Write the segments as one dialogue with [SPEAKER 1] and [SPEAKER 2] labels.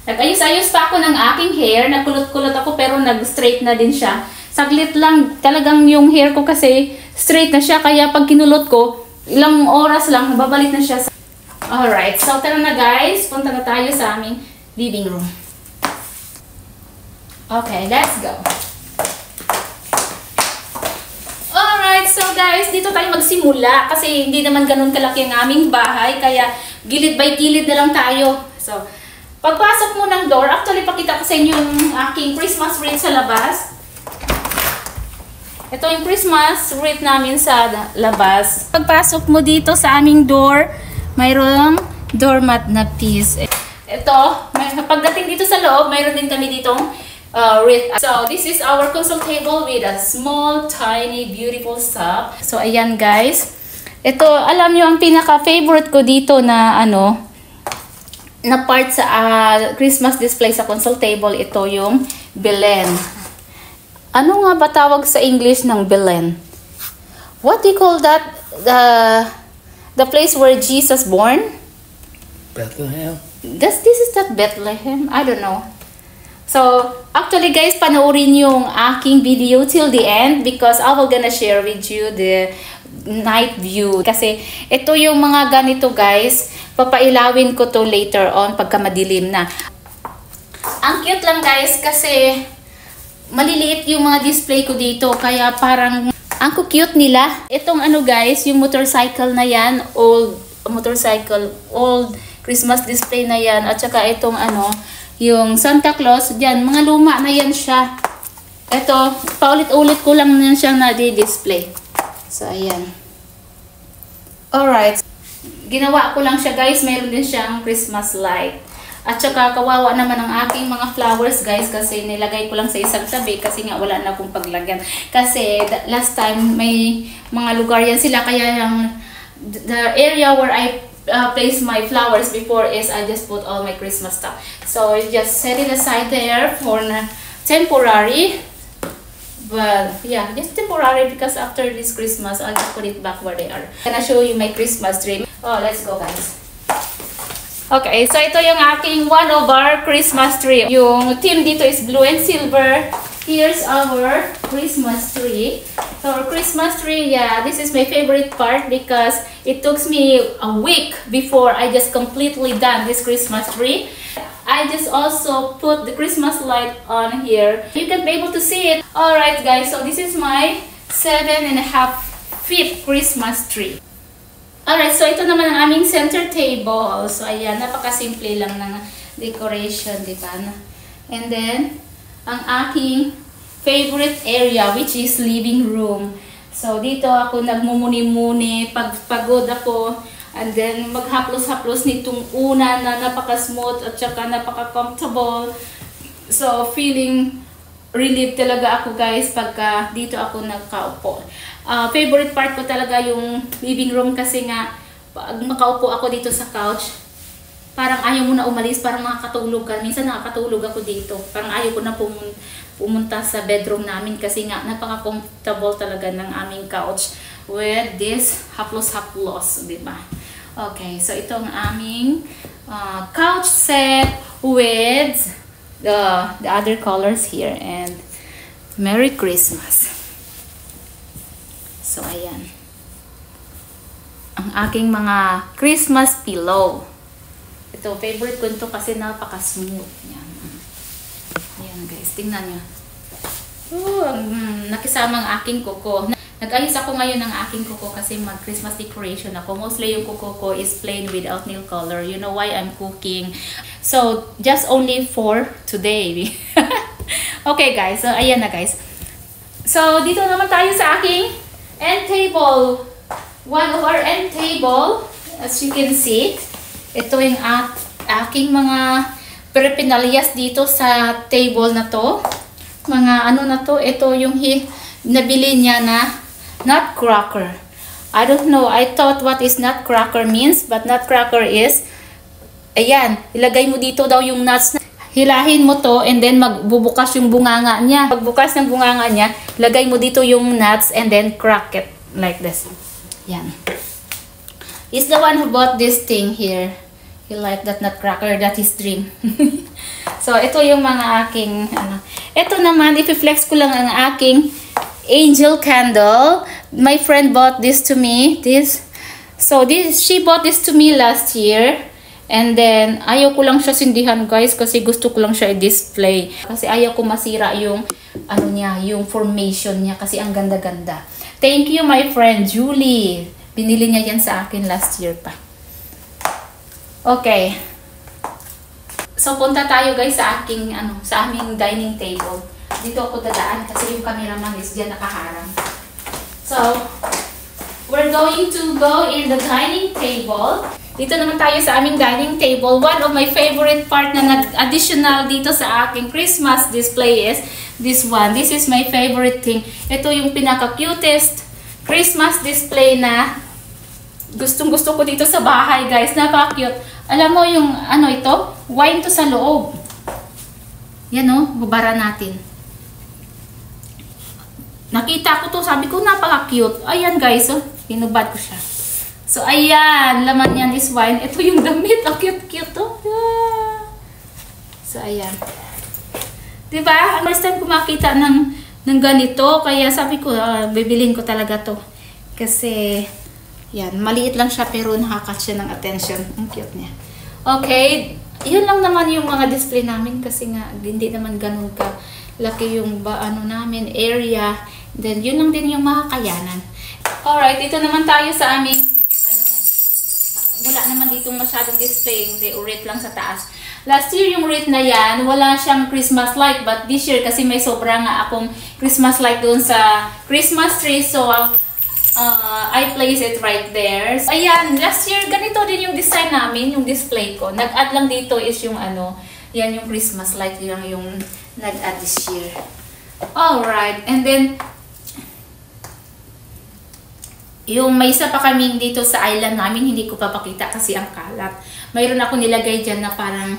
[SPEAKER 1] Nag-ayos-ayos pa ako ng aking hair. Nagkulot-kulot ako pero nag-straight na din siya. Saglit lang talagang yung hair ko kasi straight na siya. Kaya pag kinulot ko, ilang oras lang, babalik na siya. Alright, so tara na guys. Punta na tayo sa aming living room. Okay, let's go. Alright, so guys, dito tayo magsimula. Kasi hindi naman ganun kalaki ang aming bahay. Kaya gilid by gilid na lang tayo. So, pagpasok mo ng door, actually pakita ko sa inyo yung aking Christmas wreath sa labas. Ito yung Christmas wreath namin sa labas. Pagpasok mo dito sa aming door, mayroong doormat na piece. Ito, pagdating dito sa loob, mayroon din kami ditong wreath. So, this is our console table with a small, tiny, beautiful stuff. So, ayan guys. Ito, alam nyo, ang pinaka-favorite ko dito na na part sa Christmas display sa console table, ito yung Belen. Ano nga ba tawag sa English ng Belen? What do you call that? The place where Jesus born?
[SPEAKER 2] Bethlehem.
[SPEAKER 1] This is that Bethlehem? I don't know. So, actually guys, panoorin yung aking video till the end because I will gonna share with you the night view. Kasi ito yung mga ganito guys, papailawin ko to later on pagka madilim na. Ang cute lang guys kasi maliliit yung mga display ko dito kaya parang ang cute nila. Itong guys, yung motorcycle na yan, old Christmas display na yan at saka itong yung Santa Claus, dyan, mga luma na yan siya. Ito, paulit-ulit ko lang yan siyang na-display. So, ayan. Alright. Ginawa ko lang siya, guys. Mayroon din siyang Christmas light. At saka, kawawa naman ang aking mga flowers, guys. Kasi nilagay ko lang sa isang tabi. Kasi nga, wala na akong paglagyan. Kasi, last time, may mga lugar yan sila. Kaya, the area where I place my flowers before is I just put all my Christmas stuff. So just set it aside there for temporary. But yeah, just temporary because after this Christmas, I'll just put it back where they are. I'm gonna show you my Christmas tree. Oh, let's go guys. Okay, so ito yung aking one of our Christmas tree. Yung theme dito is blue and silver. Here's our Christmas tree. So our Christmas tree, yeah, this is my favorite part because it took me a week before I just completely done this Christmas tree. I just also put the Christmas light on here. You can be able to see it. Alright guys, so this is my 7.5 feet Christmas tree. Alright, so ito naman ang aming center table. So ayan, napakasimple lang ng decoration, di ba? And then, ang aking favorite area which is living room. So dito ako nagmumuni-muni, pagpagod ako, and then maghaplos-haplos nitong unan na napaka-smooth at saka napaka-comfortable. So feeling relieved talaga ako guys pagka dito ako nagkaupo. Favorite part ko talaga yung living room kasi nga pag makaupo ako dito sa couch, parang ayaw mo na umalis, parang makakatulog ka. Minsan nakakatulog ako dito. Parang ayaw ko na pumunta sa bedroom namin kasi nga napaka-comfortable talaga ng aming couch with this haplos-haplos, di ba? Okay, so ito ang aming couch set with the other colors here. And Merry Christmas. So, ayan. Ang aking mga Christmas pillow. Ito, favorite ko ito kasi napaka-smooth. Yan. Yan guys, tingnan nyo. Nakisama ang aking kuko. Nag-ayos ako ngayon ng aking kuko kasi mag-Christmas decoration ako. Mostly yung kuko ko is plain without nail color. You know why I'm cooking. So, just only for today. Okay guys, so ayan na guys. So, dito naman tayo sa aking end table. One of our end table, as you can see, ito yung aking mga paraphernalia dito sa table na to. Mga na to, ito yung nabili niya na nutcracker. I don't know, I thought what is nutcracker means, but nutcracker is, ayan, ilagay mo dito daw yung nuts. Hilahin mo to and then magbubukas yung bunganga niya. Pagbukas ng bunganga niya, lagay mo dito yung nuts and then crack it like this. Yan. He's the one who bought this thing here. He liked that nutcracker, that his dream. So, ito yung mga aking, ano. Ito naman, i-flex ko lang ang aking angel candle. My friend bought this to me. She bought this to me last year. And then, ayaw ko lang siya sindihan, guys, kasi gusto ko lang siya i-display. Kasi ayaw ko masira yung, ano niya, yung formation niya, kasi ang ganda-ganda. Thank you, my friend, Julie. Binili niya yan sa akin last year pa. Okay. So, punta tayo, guys, sa aming dining table. Dito ako dadaan kasi yung cameraman is dyan nakaharang. So, we're going to go in the dining table. Dito naman tayo sa aming dining table. One of my favorite part na additional dito sa aking Christmas display is this one. This is my favorite thing. Ito yung pinaka-cutest Christmas display na gustong-gusto ko dito sa bahay, guys. Napaka-cute. Alam mo yung ano ito? Wine to sa loob. Yan o, bubara natin. Nakita ko to, sabi ko napaka-cute. Ayan, guys, oh. Hinubad ko siya. So, ayan. Laman yan is wine. Ito yung damit. Ang cute-cute to. Yeah. So, ayan. Diba? First time ko makita ng ganito. Kaya sabi ko, bibilin ko talaga to. Kasi, yan. Maliit lang siya pero nakakat siya ng attention. Ang cute niya. Okay. Yun lang naman yung mga display namin. Kasi nga, hindi naman ganun ka laki yung namin, area. Then, yun lang din yung mga kayanan. Alright, dito naman tayo sa aming wala naman ditong masyadong display, hindi, wreath lang sa taas. Last year yung wreath na yan, wala siyang Christmas light, but this year kasi may sobra nga akong Christmas light doon sa Christmas tree, so I place it right there. So, ayan, last year ganito din yung design namin, yung display ko. Nag-add lang dito is yung yan yung Christmas light, yung nag-add this year. Alright, and then yung may isa pa kaming dito sa island namin, hindi ko papakita kasi ang kalat. Mayroon ako nilagay dyan na parang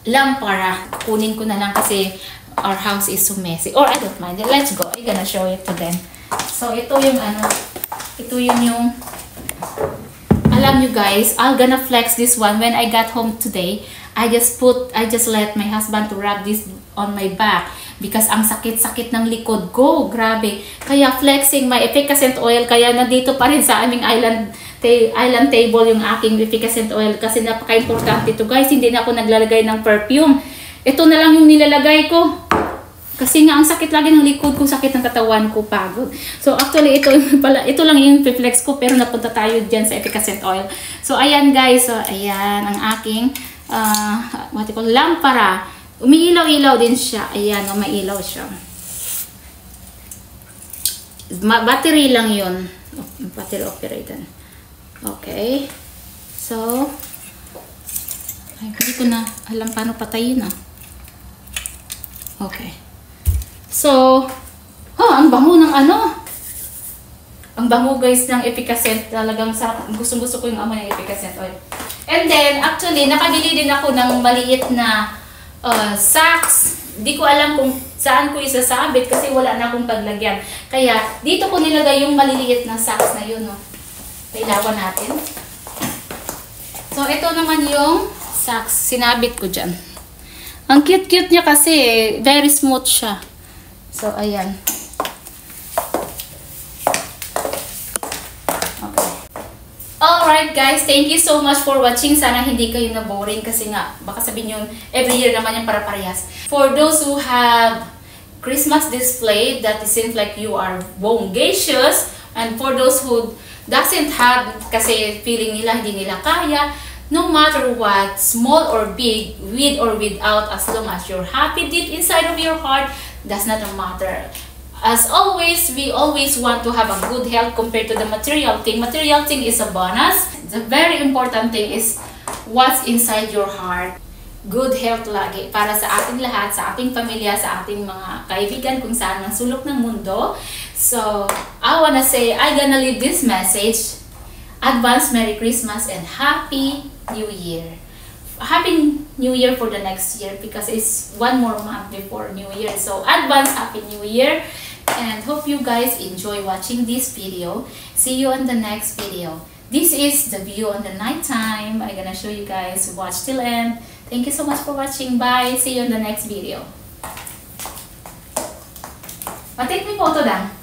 [SPEAKER 1] lampara. Kunin ko na lang kasi our house is so messy. Or I don't mind. Let's go. I'm gonna show it to them. So, ito yung ito yung alam nyo guys, I'm gonna flex this one. When I got home today, I just let my husband to rub this on my back. Because ang sakit-sakit ng likod ko. Grabe. Kaya flexing my efficacent oil. Kaya nandito pa rin sa aming island table yung aking efficacent oil. Kasi napaka-importante ito guys. Hindi na ako naglalagay ng perfume. Ito na lang yung nilalagay ko. Kasi nga ang sakit lagi ng likod ko. Sakit ng katawan ko. Pagod. So actually ito lang yung flex ko. Pero napunta tayo dyan sa efficacent oil. So ayan guys. So ayan ang aking lampara. Umiilaw-ilaw din siya. Ayan, mailaw siya. Battery lang yun. Battery operated. Okay. So, hindi ko na alam paano patayin Okay. So, ang bango ng Ang bango guys ng efficacent. Talagang gustong-gusto ko yung amoy ng efficacent oil. And then, actually, nakabili din ako ng maliit na socks. Di ko alam kung saan ko isasabit kasi wala na akong paglagyan. Kaya dito ko nilagay yung maliliit na socks na yun. Pailawan natin. So ito naman yung socks. Sinabit ko dyan. Ang cute-cute niya kasi. Very smooth siya. So ayan. Alright guys, thank you so much for watching. Sana hindi kayo na-boring kasi nga, baka sabihin nyo, every year naman yung para-parehas. For those who have Christmas display that it seems like you are bongacious, and for those who doesn't have, kasi feeling nila hindi nila kaya, no matter what, small or big, with or without, as long as you're happy deep inside of your heart, does not matter. As always, we always want to have a good health compared to the material thing. Material thing is a bonus. The very important thing is what's inside your heart. Good health lagi para sa ating lahat, sa ating pamilya, sa ating mga kaibigan kung saan ang sulok ng mundo. So, I wanna say, I'm gonna leave this message. Advance Merry Christmas and Happy New Year. Happy New Year for the next year because it's one more month before New Year. So, advance Happy New Year. And hope you guys enjoy watching this video. See you on the next video. this is the view on the night time. I'm gonna show you guys. Watch till end. Thank you so much for watching. Bye. See you in the next video. Take me photo lang.